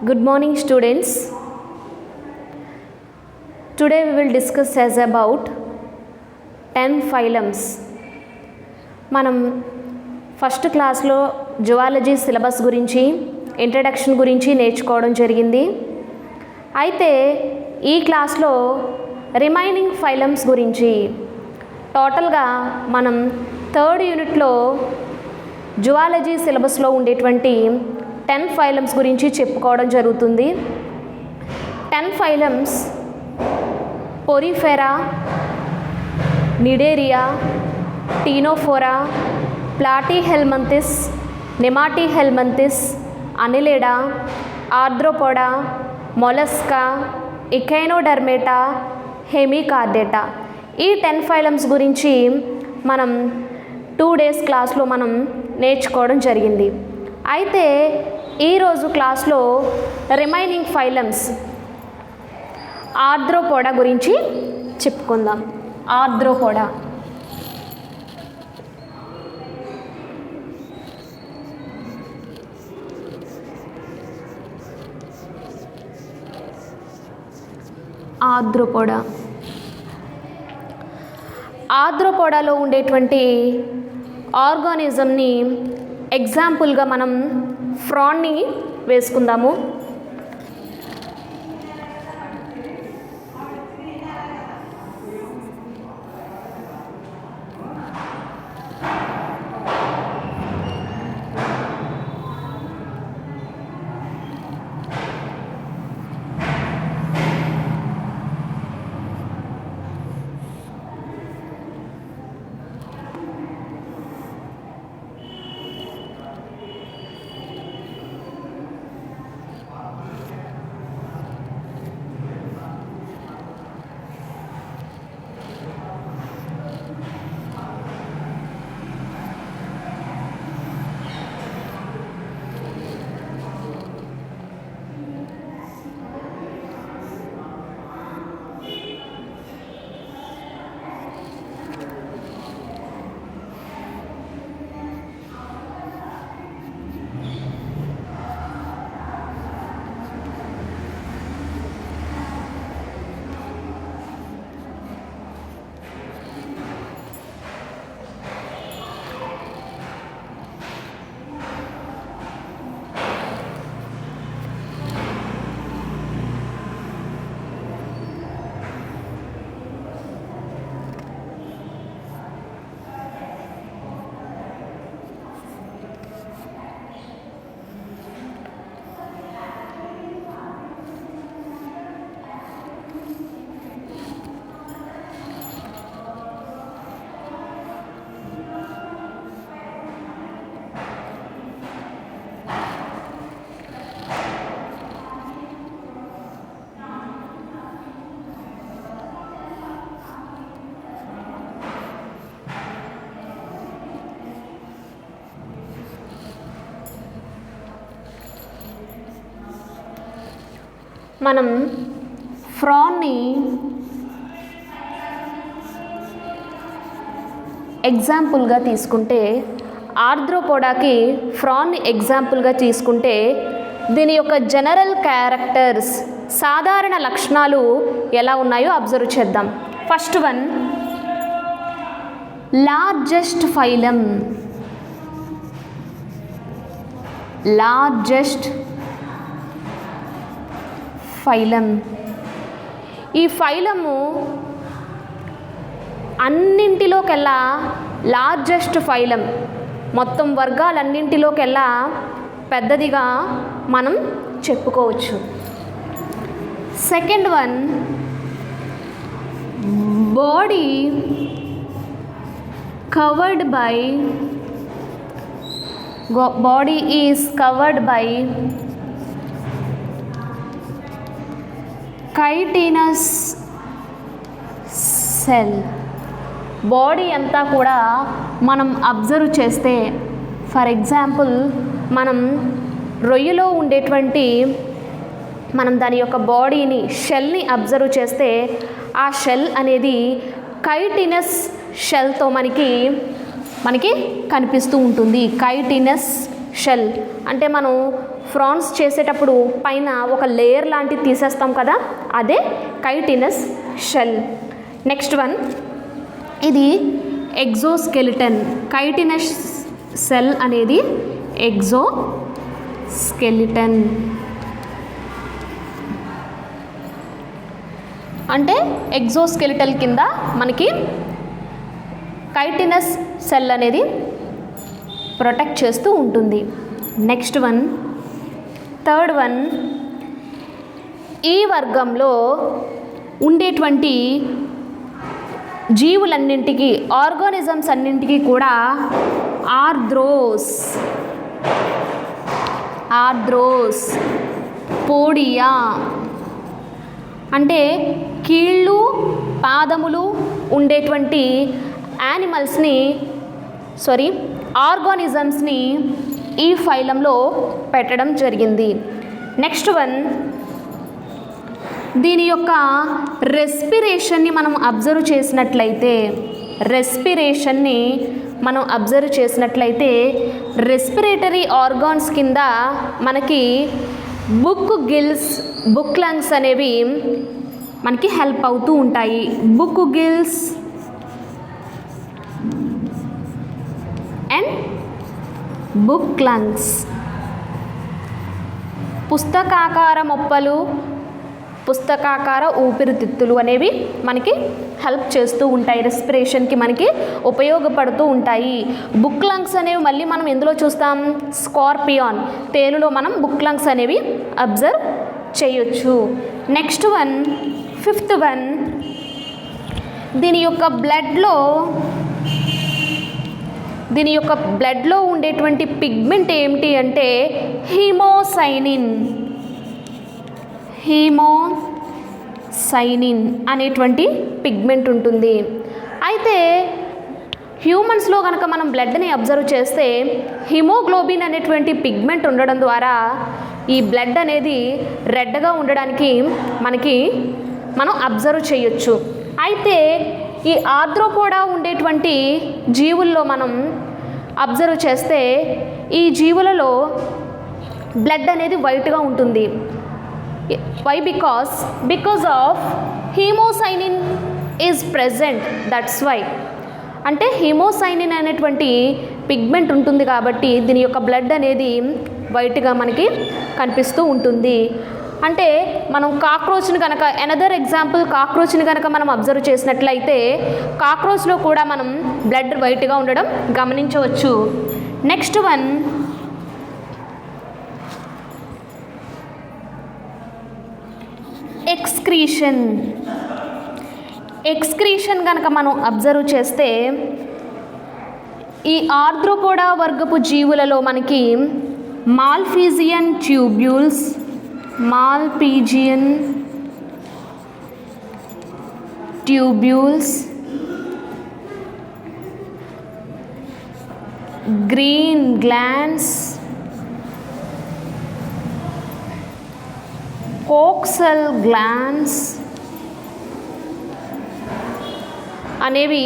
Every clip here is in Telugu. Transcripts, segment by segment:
Good morning, students. Today we will discuss as about 10 phylums. మనం ఫస్ట్ క్లాస్లో జువాలజీ సిలబస్ గురించి ఇంట్రడక్షన్ గురించి నేర్చుకోవడం జరిగింది. అయితే ఈ క్లాస్లో రిమైనింగ్ ఫైలమ్స్ గురించి టోటల్గా మనం థర్డ్ యూనిట్లో జువాలజీ సిలబస్లో ఉండేటువంటి 10 ఫైలమ్స్ గురించి చెప్పుకోవడం జరుగుతుంది. 10 phylums Porifera, Cnidaria, Ctenophora, Platyhelminthes, Nemathelminthes, Annelida, Arthropoda, Mollusca, Echinodermata, Hemichordata. ఈ 10 ఫైలమ్స్ గురించి మనం 2 days క్లాస్లో మనం నేర్చుకోవడం జరిగింది. అయితే ఈరోజు క్లాస్లో రిమైనింగ్ ఫైలమ్స్ ఆర్థ్రోపోడా గురించి చెప్పుకుందాం. ఆర్థ్రోపోడా ఆర్థ్రోపోడా ఆర్థ్రోపోడాలో ఉండేటువంటి ఆర్గానిజంని ఎగ్జాంపుల్గా మనం ఫ్రాన్ని వేసుకుందాము. మనం ఫ్రాన్ని ఎగ్జాంపుల్గా తీసుకుంటే, ఆర్థ్రోపోడాకి ఫ్రాన్ని ఎగ్జాంపుల్గా తీసుకుంటే దీని యొక్క జనరల్ క్యారెక్టర్స్, సాధారణ లక్షణాలు ఎలా ఉన్నాయో అబ్జర్వ్ చేద్దాం. First one, largest phylum. Largest phylum. ఈ ఫైలము అన్నింటిలోకెల్లా లార్జెస్ట్ ఫైలం, మొత్తం వర్గాలన్నింటిలోకెల్లా పెద్దదిగా మనం చెప్పుకోవచ్చు. Second one, body covered by body is covered by chitinous cell. Body అంతా కూడా మనం అబ్జర్వ్ చేస్తే, ఫర్ ఎగ్జాంపుల్ మనం రొయ్యలో ఉండేటువంటి మనం దాని యొక్క బాడీని, షెల్ని అబ్జర్వ్ చేస్తే ఆ షెల్ అనేది కైటినస్ షెల్తో మనకి కనిపిస్తూ ఉంటుంది. Chitinous shell. అంటే మనం ఫ్రాన్స్ చేసేటప్పుడు పైన ఒక లేయర్ లాంటిది తీసేస్తాం కదా, అదే కైటినస్ షెల్. నెక్స్ట్ వన్, ఇది ఎగ్జోస్కెలిటన్. కైటినస్ సెల్ అనేది ఎగ్జోస్కెలిటన్. అంటే ఎగ్జోస్కెలిటల్ కింద మనకి కైటినస్ సెల్ అనేది ప్రొటెక్ట్ చేస్తూ ఉంటుంది. నెక్స్ట్ వన్, థర్డ్ వన్, ఈ వర్గంలో ఉండేటువంటి జీవులన్నింటికి, ఆర్గానిజమ్స్ అన్నింటికి కూడా ఆర్ద్రోస్ పోడియా అంటే కీళ్ళు పాదములు ఉండేటువంటి ఆర్గానిజమ్స్ని ఈ ఫైలంలో పెట్టడం జరిగింది. నెక్స్ట్ వన్, దీని యొక్క రెస్పిరేషన్ని మనం అబ్జర్వ్ చేసినట్లయితే రెస్పిరేటరీ ఆర్గాన్స్ కింద మనకి బుక్ గిల్స్, బుక్ లంగ్స్ అనేవి మనకి హెల్ప్ అవుతూ ఉంటాయి. Book gills and book lungs. పుస్తకాకార మొప్పలు, పుస్తకాకార ఊపిరితిత్తులు అనేవి మనకి హెల్ప్ చేస్తూ ఉంటాయి, రెస్పిరేషన్కి మనకి ఉపయోగపడుతూ ఉంటాయి. బుక్ లంగ్స్ అనేవి మళ్ళీ మనం ఎందులో చూస్తాం? స్కార్పియాన్, తేలులో మనం బుక్ లంగ్స్ అనేవి అబ్జర్వ్ చేయొచ్చు. నెక్స్ట్ వన్, ఫిఫ్త్ వన్, దీని యొక్క బ్లడ్లో ఉండేటువంటి పిగ్మెంట్ ఏమిటి అంటే హీమోసైనిన్ అనేటువంటి పిగ్మెంట్ ఉంటుంది. అయితే హ్యూమన్స్లో కనుక మనం బ్లడ్ని అబ్జర్వ్ చేస్తే హిమోగ్లోబిన్ అనేటువంటి పిగ్మెంట్ ఉండడం ద్వారా ఈ బ్లడ్ అనేది రెడ్గా ఉండడానికి మనం అబ్జర్వ్ చేయొచ్చు. అయితే ఈ ఆర్థ్రోపోడా ఉండేటువంటి జీవుల్లో మనం అబ్జర్వ్ చేస్తే ఈ జీవులలో బ్లడ్ అనేది వైట్గా ఉంటుంది. Why? Because of haemocyanin is present, that's why. అంటే హీమోసైనిన్ అనేటువంటి పిగ్మెంట్ ఉంటుంది కాబట్టి దీని యొక్క బ్లడ్ అనేది వైట్గా మనకి కనిపిస్తూ ఉంటుంది. అంటే మనం కాక్రోచ్ని కనుక, ఎనదర్ ఎగ్జాంపుల్, కాక్రోచ్ని కనుక మనం అబ్జర్వ్ చేసినట్లయితే కాక్రోచ్లో కూడా మనం బ్లడ్ వైట్గా ఉండడం గమనించవచ్చు. నెక్స్ట్ వన్, ఎక్స్క్రీషన్ కనుక మనం అబ్జర్వ్ చేస్తే ఈ ఆర్థ్రోపోడా వర్గపు జీవులలో మనకి Malpighian tubules, green glands, coxal glands అనేవి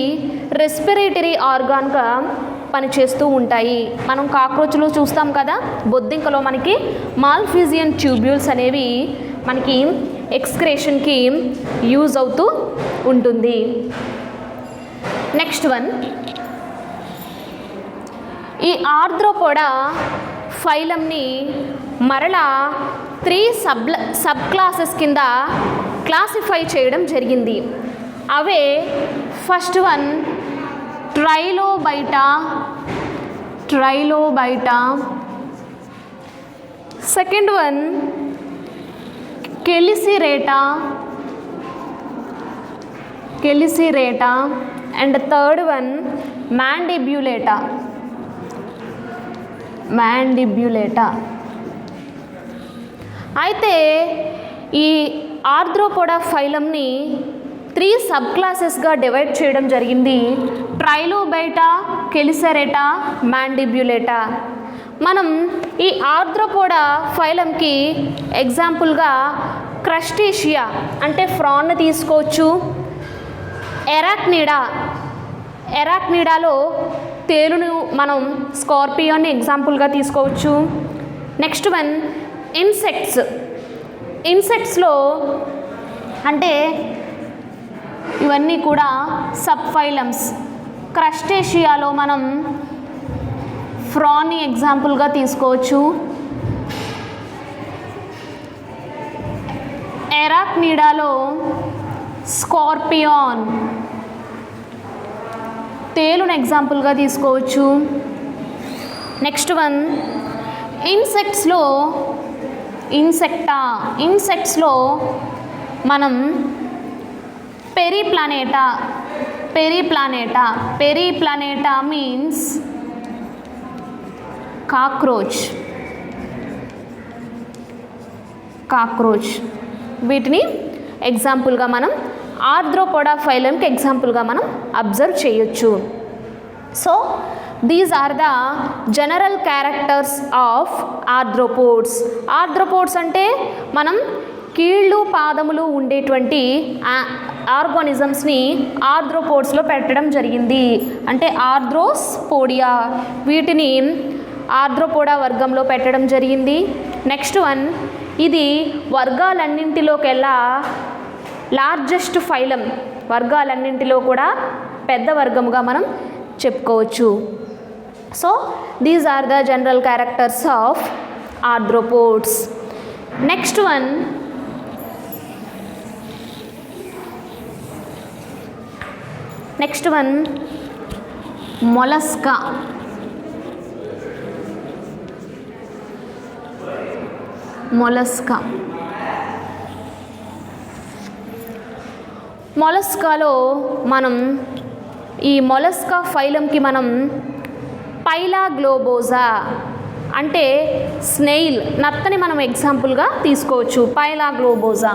రెస్పిరేటరీ ఆర్గాన్గా పనిచేస్తూ ఉంటాయి. మనం కాక్రోచ్లో చూస్తాం కదా, బొద్దింకలో మనకి మాల్పీజియన్ ట్యూబ్యూల్స్ అనేవి మనకి ఎక్స్క్రేషన్కి యూజ్ అవుతూ ఉంటుంది. నెక్స్ట్ వన్, ఈ ఆర్థ్రోపోడా ఫైలంని మరలా 3 సబ్ క్లాసెస్ కింద క్లాసిఫై చేయడం జరిగింది. అవే first one Trilobita, second one Chelicerata and third one Mandibulata. అయితే ఈ ఆర్థ్రోపోడా ఫైలంని 3 సబ్ క్లాసెస్గా డివైడ్ చేయడం జరిగింది. ట్రైలోబైటా, కెలిసెరేటా, మాండిబ్యులేటా. మనం ఈ ఆర్థ్రోపోడా ఫైలంకి ఎగ్జాంపుల్గా క్రస్టేషియా అంటే ఫ్రాన్ తీసుకోవచ్చు. ఎరాక్నిడాలో తేలును మనం స్కార్పియోని ఎగ్జాంపుల్గా తీసుకోవచ్చు. నెక్స్ట్ వన్ ఇన్సెక్ట్స్లో అంటే ఇవన్నీ కూడా సబ్ ఫైలమ్స్. క్రస్టేషియాలో మనం ఫ్రాన్ని ఎగ్జాంపుల్గా తీసుకోవచ్చు. ఎరాక్నిడాలో స్కార్పియాన్ తేలును ఎగ్జాంపుల్గా తీసుకోవచ్చు. నెక్స్ట్ వన్ ఇన్సెక్ట్స్లో మనం పెరిప్లానేటా మీన్స్ కాక్రోచ్ వీటిని ఎగ్జాంపుల్గా మనం ఆర్థ్రోపోడా ఫైలంకి ఎగ్జాంపుల్గా మనం అబ్జర్వ్ చేయొచ్చు. So these are the general characters of arthropods అంటే మనం కీళ్ళు పాదములు ఉండేటువంటి ఆర్గానిజమ్స్ని ఆర్థ్రోపోడ్స్లో పెట్టడం జరిగింది. అంటే ఆర్థ్రోస్పోడియా వీటిని ఆర్థ్రోపోడా వర్గంలో పెట్టడం జరిగింది. నెక్స్ట్ వన్ ఇది వర్గాలన్నింటిలోకెల్లా లార్జెస్ట్ ఫైలం, వర్గాలన్నింటిలో కూడా పెద్ద వర్గముగా మనం చెప్పుకోవచ్చు. So these are the general characters of arthropods. Next one Mollusca. మొలస్కాలో మనం ఈ మొలస్కా ఫైలంకి మనం పైలాగ్లోబోజా అంటే స్నేయిల్ నత్తని మనం ఎగ్జాంపుల్గా తీసుకోవచ్చు. పైలాగ్లోబోజా.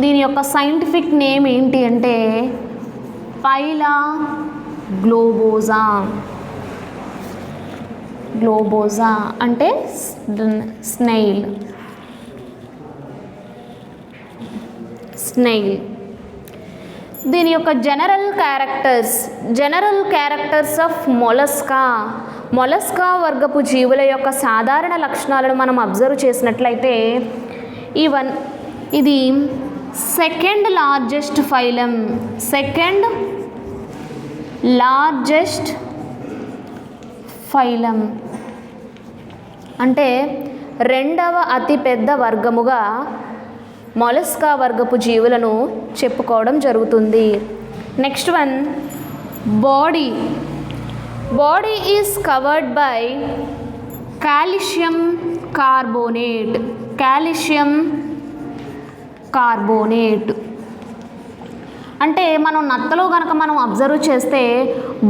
దీని యొక్క సైంటిఫిక్ నేమ్ ఏంటి అంటే పైలాగ్లోబోజా అంటే స్నేయిల్. దీని యొక్క జనరల్ క్యారెక్టర్స్ ఆఫ్ మొలస్కా వర్గపు జీవుల యొక్క సాధారణ లక్షణాలను మనం అబ్జర్వ్ చేసినట్లయితే ఇది సెకండ్ లార్జెస్ట్ ఫైలం అంటే రెండవ అతిపెద్ద వర్గముగా మొలస్కా వర్గపు జీవులను చెప్పుకోవడం జరుగుతుంది. Next one body is covered by calcium carbonate. అంటే మనం నత్తలో కనుక మనం అబ్జర్వ్ చేస్తే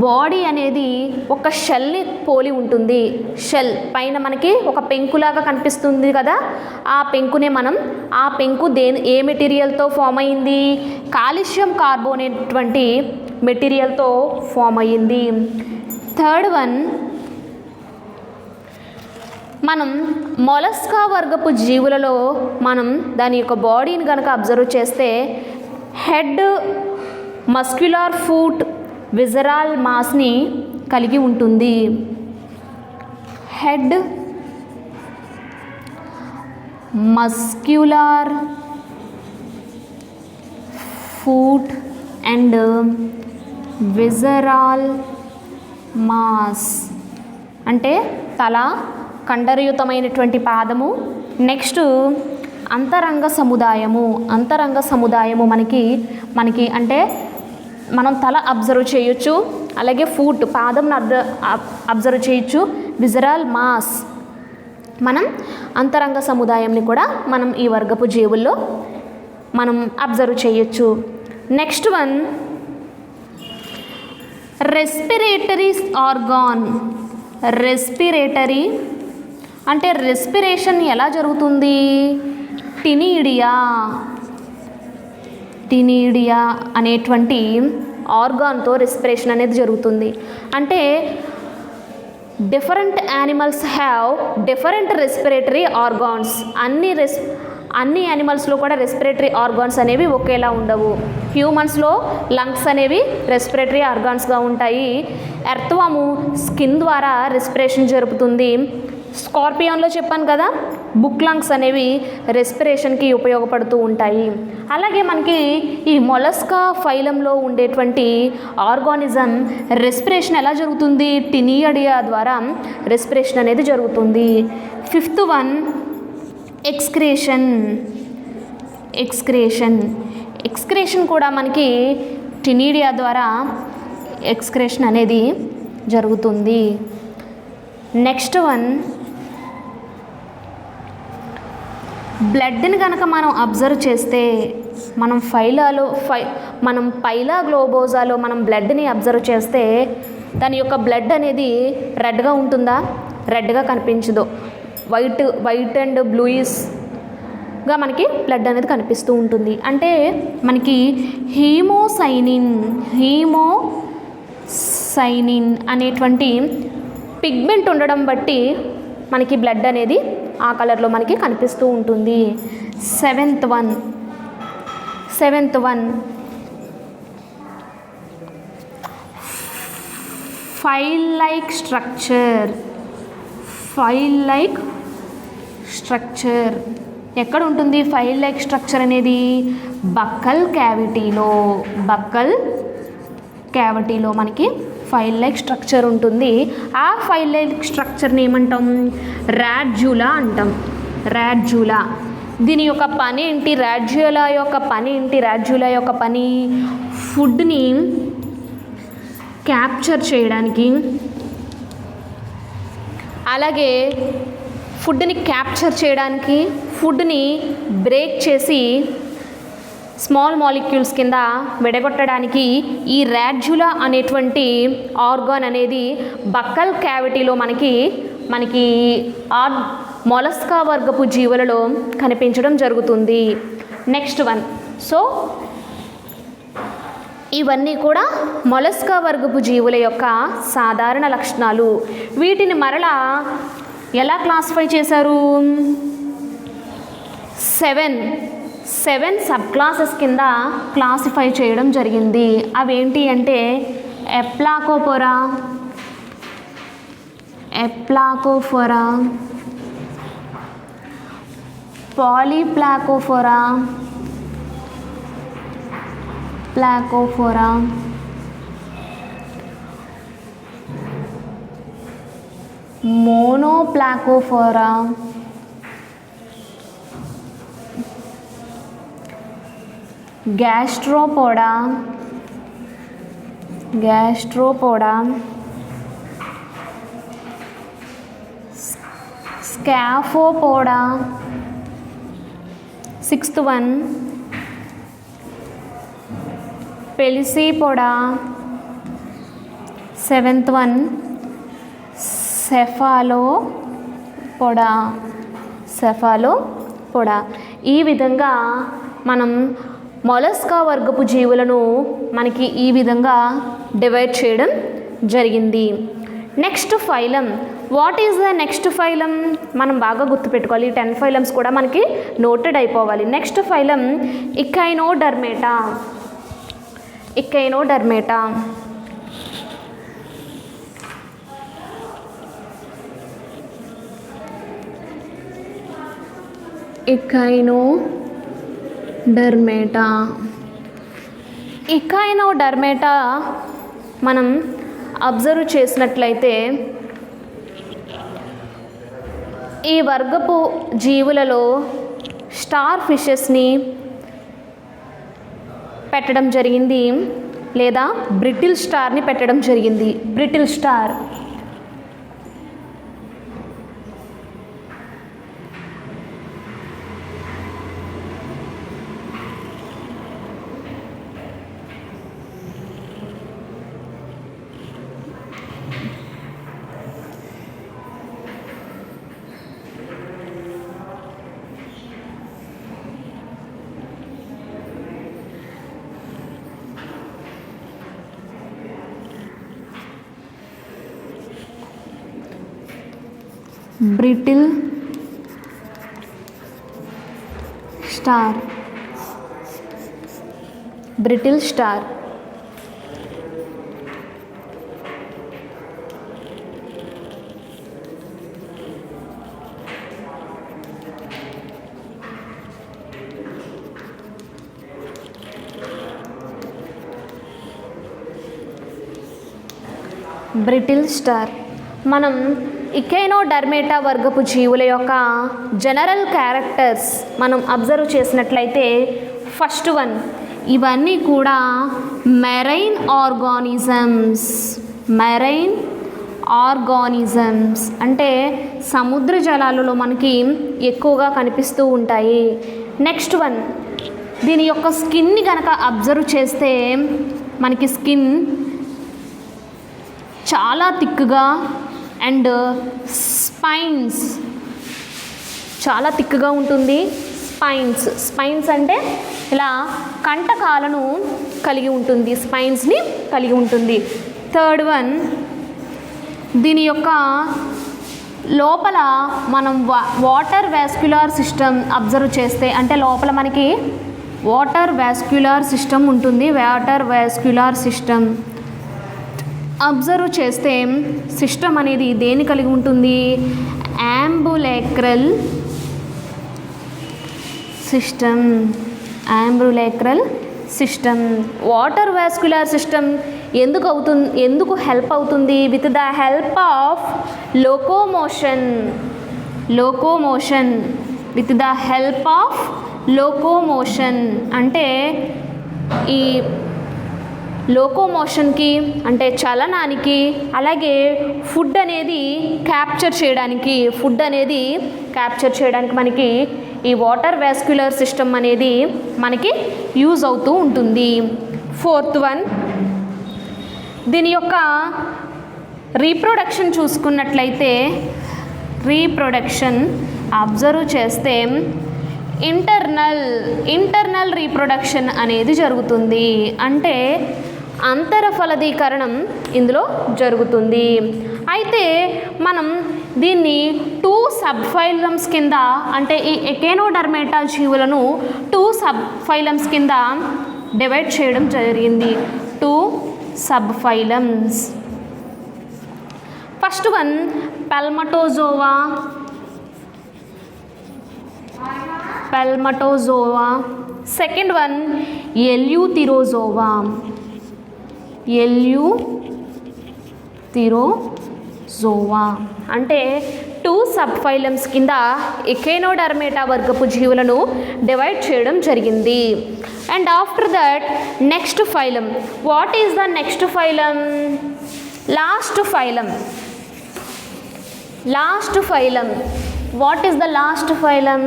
బాడీ అనేది ఒక షెల్ని పోలి ఉంటుంది. షెల్ పైన మనకి ఒక పెంకులాగా కనిపిస్తుంది కదా, ఆ పెంకు ఏ మెటీరియల్తో ఫామ్ అయ్యింది? కాల్షియం కార్బోనేట్ వంటి మెటీరియల్తో ఫామ్ అయ్యింది. థర్డ్ వన్ మనం మొలస్కా వర్గపు జీవులలో మనం దాని యొక్క బాడీని కనుక అబ్జర్వ్ చేస్తే హెడ్, మస్క్యులర్ ఫూట్, విజరాల్ మాస్ని కలిగి ఉంటుంది. Head, muscular foot and visceral mass అంటే తల, కండరయుతమైనటువంటి పాదము. నెక్స్ట్ అంతరంగ సముదాయము మనకి అంటే మనం తల అబ్జర్వ్ చేయొచ్చు, అలాగే ఫూట్ పాదం అబ్జర్వ్ చేయొచ్చు, విజరల్ మాస్ మనం అంతరంగ సముదాయంని కూడా మనం ఈ వర్గపు జీవుల్లో మనం అబ్జర్వ్ చేయొచ్చు. Next one respiratory organ. Respiratory అంటే రెస్పిరేషన్ ఎలా జరుగుతుంది? టినీడియా అనేటువంటి ఆర్గాన్తో రెస్పిరేషన్ అనేది జరుగుతుంది. అంటే different animals have different respiratory organs. అన్ని యానిమల్స్లో కూడా రెస్పిరేటరీ ఆర్గాన్స్ అనేవి ఒకేలా ఉండవు. హ్యూమన్స్లో లంగ్స్ అనేవి రెస్పిరేటరీ ఆర్గాన్స్గా ఉంటాయి. ఎర్త్వాము స్కిన్ ద్వారా రెస్పిరేషన్ జరుపుతుంది. స్కార్పియాన్లో చెప్పాను కదా, బుక్ లంగ్స్ అనేవి రెస్పిరేషన్కి ఉపయోగపడుతూ ఉంటాయి. అలాగే మనకి ఈ మొలస్కా ఫైలంలో ఉండేటువంటి ఆర్గానిజం రెస్పిరేషన్ ఎలా జరుగుతుంది? టినియడియా ద్వారా రెస్పిరేషన్ అనేది జరుగుతుంది. ఫిఫ్త్ వన్ ఎక్స్క్రేషన్ కూడా మనకి టినిడియా ద్వారా ఎక్స్క్రేషన్ అనేది జరుగుతుంది. నెక్స్ట్ వన్ బ్లడ్ని కనుక మనం అబ్జర్వ్ చేస్తే మనం పైలా గ్లోబోజాలో మనం బ్లడ్ని అబ్జర్వ్ చేస్తే దాని యొక్క బ్లడ్ అనేది రెడ్గా ఉంటుందా? రెడ్గా కనిపించదు. వైట్ అండ్ బ్లూయిష్గా మనకి బ్లడ్ అనేది కనిపిస్తూ ఉంటుంది. అంటే మనకి హీమోసైనిన్ అనేటువంటి పిగ్మెంట్ ఉండడం బట్టి మనకి బ్లడ్ అనేది ఆ కలర్లో మనకి కనిపిస్తూ ఉంటుంది. Seventh one file like structure ఎక్కడ ఉంటుంది? ఫైల్ లైక్ స్ట్రక్చర్ అనేది బక్కల్ క్యావిటీలో మనకి ఫైల్ లైక్ స్ట్రక్చర్ ఉంటుంది. ఆ ఫైల్ లైక్ స్ట్రక్చర్ని ఏమంటాం? రాడ్జులా అంటాం. దీని యొక్క పని ఏంటి? రాడ్జులా యొక్క పని ఫుడ్ని క్యాప్చర్ చేయడానికి, అలాగే ఫుడ్ని బ్రేక్ చేసి స్మాల్ మాలిక్యూల్స్ కింద విడగొట్టడానికి ఈ రాడ్జులా అనేటువంటి ఆర్గాన్ అనేది బక్కల్ క్యావిటీలో మనకి మొలస్కా వర్గపు జీవులలో కనిపించడం జరుగుతుంది. Next one. సో ఇవన్నీ కూడా మొలస్కా వర్గపు జీవుల యొక్క సాధారణ లక్షణాలు. వీటిని మరలా ఎలా క్లాసిఫై చేశారు? సెవెన్ సబ్ క్లాసెస్ కింద క్లాసిఫై చేయడం జరిగింది. అవేంటి అంటే Aplacophora, Polyplacophora, Monoplacophora, Gastropoda, Scaphopoda. Sixth one Pelecypoda. Seventh one Cephalopoda. ఈ విధంగా మనం మొలస్కా వర్గపు జీవులను మనకి ఈ విధంగా డివైడ్ చేయడం జరిగింది. Next phylum. What is the next phylum? మనం బాగా గుర్తుపెట్టుకోవాలి. 10 ఫైలమ్స్ కూడా మనకి నోటెడ్ అయిపోవాలి. Next phylum ఇకైనోడర్మేటా. ఇకైనోడర్మేటా మనం అబ్జర్వ్ చేసినట్లయితే ఈ వర్గపు జీవులలో స్టార్ ఫిషెస్ని పెట్టడం జరిగింది, లేదా బ్రిటిల్ స్టార్ని పెట్టడం జరిగింది. Brittle star brittle star, brittle star. Brittle star. మనం ఇకైనోడర్మేటా వర్గపు జీవుల యొక్క జనరల్ క్యారెక్టర్స్ మనం అబ్జర్వ్ చేసినట్లయితే ఫస్ట్ వన్, ఇవన్నీ కూడా మెరైన్ ఆర్గానిజమ్స్. మెరైన్ ఆర్గానిజమ్స్ అంటే సముద్ర జలాలలో మనకి ఎక్కువగా కనిపిస్తూ ఉంటాయి. నెక్స్ట్ వన్, దీని యొక్క స్కిన్ని కనుక అబ్జర్వ్ చేస్తే మనకి స్కిన్ చాలా థిక్గా అండ్ స్పైన్స్ చాలా థిక్గా ఉంటుంది. స్పైన్స్ అంటే ఇలా కంటకాలను కలిగి ఉంటుంది, స్పైన్స్ని కలిగి ఉంటుంది. థర్డ్ వన్, దీని యొక్క లోపల మనం వాటర్ వాస్క్యులర్ సిస్టమ్ అబ్జర్వ్ చేస్తే, అంటే లోపల మనకి వాటర్ వాస్క్యులర్ సిస్టమ్ ఉంటుంది. వాటర్ వాస్క్యులర్ సిస్టమ్ అబ్జర్వ్ చేస్తే సిస్టమ్ అనేది దేన్ని కలిగి ఉంటుంది? Ambulacral system. Ambulacral system. Water vascular system ఎందుకు హెల్ప్ అవుతుంది? With the help of locomotion. With the help of locomotion అంటే ఈ లోకోమోషన్కి అంటే చలనానికి, అలాగే ఫుడ్ అనేది క్యాప్చర్ చేయడానికి మనకి ఈ వాటర్ వాస్క్యులర్ సిస్టమ్ అనేది మనకి యూజ్ అవుతూ ఉంటుంది. ఫోర్త్ వన్, దీని యొక్క రీప్రొడక్షన్ చూసుకున్నట్లయితే రీప్రొడక్షన్ అబ్జర్వ్ చేస్తే ఇంటర్నల్ రీప్రొడక్షన్ అనేది జరుగుతుంది. అంటే అంతర ఫలదీకరణం ఇందులో జరుగుతుంది. అయితే మనం దీన్ని 2 సబ్ ఫైలమ్స్ కింద, అంటే ఈ ఎకేనోడర్మేటా జీవులను 2 సబ్ ఫైలమ్స్ కింద డివైడ్ చేయడం జరిగింది. 2 sub phylums. First one Pelmatozoa. Second one Eleutherozoa. అంటే 2 సబ్ ఫైలమ్స్ కింద ఎకేనోడర్మేటా వర్గపు జీవులను డివైడ్ చేయడం జరిగింది. And after that next phylum. What is the next phylum? Last phylum. What is the last phylum?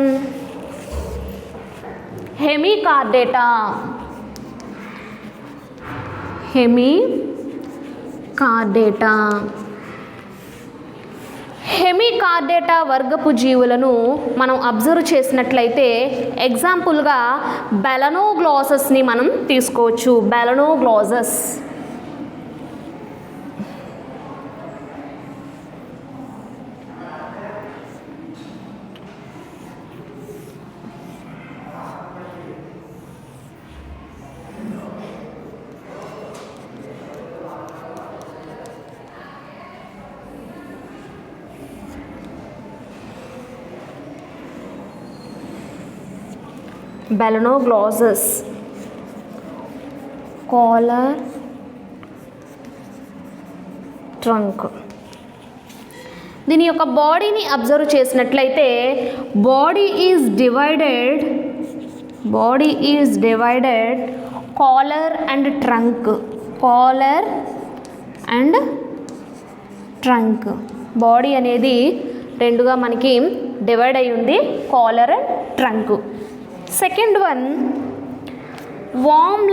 Hemichordata. Hemichordata వర్గపు జీవులను మనం అబ్జర్వ్ చేసినట్లయితే ఎగ్జాంపుల్గా బెలనోగ్లాసస్ని మనం తీసుకోవచ్చు. బెలనోగ్లాసస్. బెలనోగ్లాసస్. Collar, trunk. దీని యొక్క బాడీని అబ్జర్వ్ చేసినట్లయితే body is divided collar and trunk. Body అనేది రెండుగా మనకి డివైడ్ అయి ఉంది, collar and trunk. Second one worm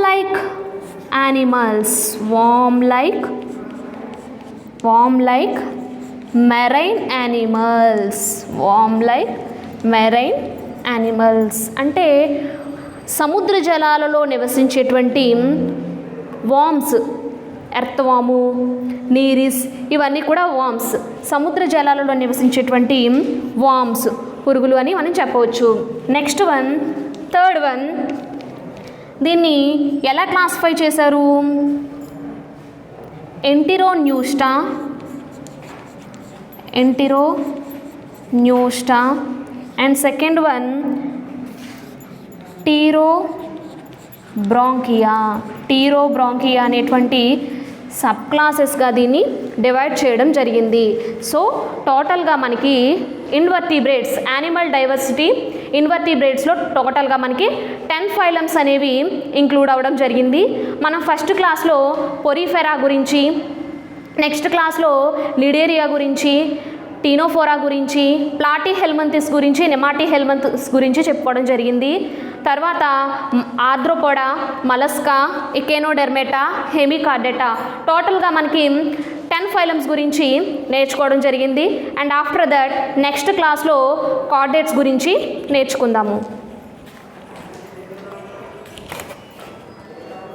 like marine animals. అంటే సముద్ర జలాలలో నివసించేటువంటి వార్మ్స్ ఎర్త్వాము, నీరిస్, ఇవన్నీ కూడా వామ్స్, సముద్ర జలాలలో నివసించేటువంటి వామ్స్, పురుగులు అని మనం చెప్పవచ్చు. నెక్స్ట్ వన్, థర్డ్ వన్, దీన్ని ఎలా క్లాసిఫై చేశారు? ఎంటిరోన్యూస్టా అండ్ సెకండ్ వన్ టీరోబ్రాంకియా అనేటువంటి సబ్ క్లాసెస్గా దీన్ని డివైడ్ చేయడం జరిగింది. సో టోటల్గా మనకి ఇన్వర్టిబ్రేట్స్, యానిమల్ డైవర్సిటీ ఇన్వర్టిబ్రేట్స్లో టోటల్గా మనకి 10 ఫైలమ్స్ అనేవి ఇంక్లూడ్ అవ్వడం జరిగింది. మనం ఫస్ట్ క్లాస్లో పొరిఫెరా గురించి, నెక్స్ట్ క్లాస్లో లిడేరియా గురించి, టీనోఫోరా గురించి, ప్లాటీహెల్మంతిస్ గురించి, నెమాటీహెల్మంతిస్ గురించి చెప్పుకోవడం జరిగింది. తర్వాత ఆర్థ్రోపోడా, మలస్కా, ఎకేనోడెర్మేటా, హెమికార్డేటా, టోటల్గా మనకి 10 ఫైలమ్స్ గురించి నేర్చుకోవడం జరిగింది. అండ్ ఆఫ్టర్ దట్ నెక్స్ట్ క్లాస్లో కార్డేట్స్ గురించి నేర్చుకుందాము.